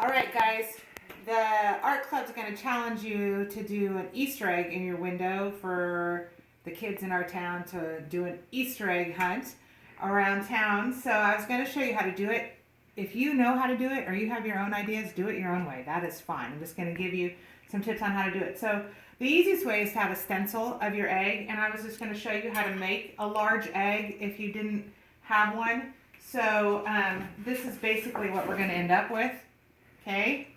All right, guys. The art club's going to challenge you to do an Easter egg in your window for the kids in our town to do an Easter egg hunt around town. So I was going to show you how to do it. If you know how to do it or you have your own ideas, do it your own way. That is fine. I'm just going to give you some tips on how to do it. So the easiest way is to have a stencil of your egg, and I was just going to show you how to make a large egg if you didn't have one. So this is basically what we're going to end up with. Okay,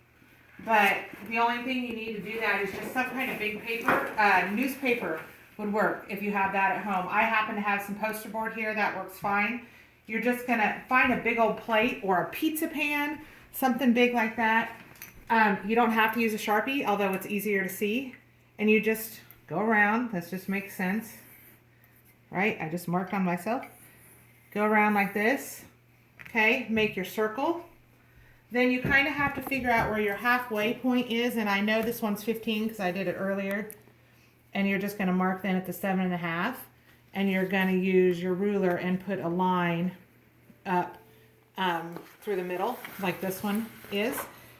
but the only thing you need to do that is just some kind of big paper. Newspaper would work if you have that at home. I happen to have some poster board here that works fine. You're just gonna find a big old plate or a pizza pan, something big like that. You don't have to use a Sharpie, although it's easier to see. And you just go around. This just makes sense, right? I just marked on myself. Go around like this. Okay, make your circle. Then you kind of have to figure out where your halfway point is, and I know this one's 15 because I did it earlier. And you're just going to mark then at the 7.5, and you're going to use your ruler and put a line up through the middle, like this one is.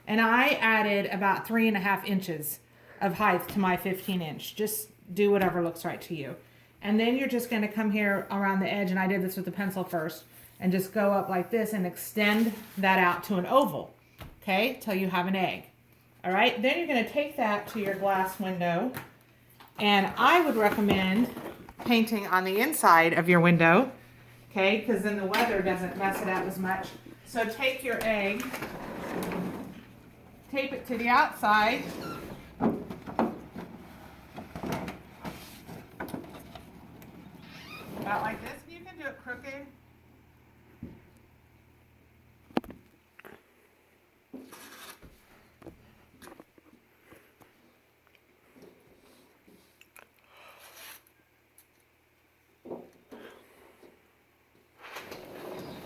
And I added about 3.5 inches of height to my 15-inch. Just do whatever looks right to you. And then you're just going to come here around the edge, and I did this with the pencil first, and just go up like this and extend that out to an oval, okay, till you have an egg. All right, then you're going to take that to your glass window, and I would recommend painting on the inside of your window, okay, because then the weather doesn't mess it up as much. So take your egg, tape it to the outside, about like this. You can do it crooked.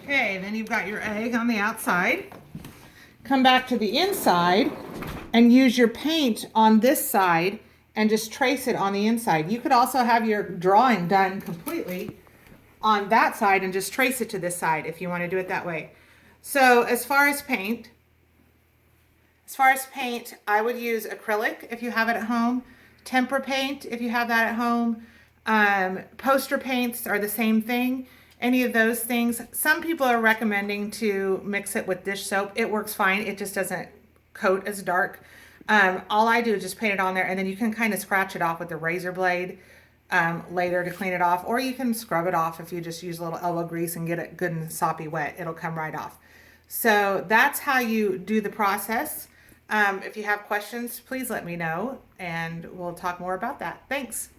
Okay, then you've got your egg on the outside. Come back to the inside and use your paint on this side and just trace it on the inside. You could also have your drawing done completely on that side and just trace it to this side if you want to do it that way. So as far as paint, I would use acrylic if you have it at home, tempera paint if you have that at home. Poster paints are the same thing. Any of those things. Some people are recommending to mix it with dish soap. It works fine. It just doesn't coat as dark. All I do is just paint it on there, and then you can kind of scratch it off with the razor blade later to clean it off, or you can scrub it off if you just use a little elbow grease and get it good and soppy wet. It'll come right off. So that's how you do the process. If you have questions, please let me know, and we'll talk more about that. Thanks.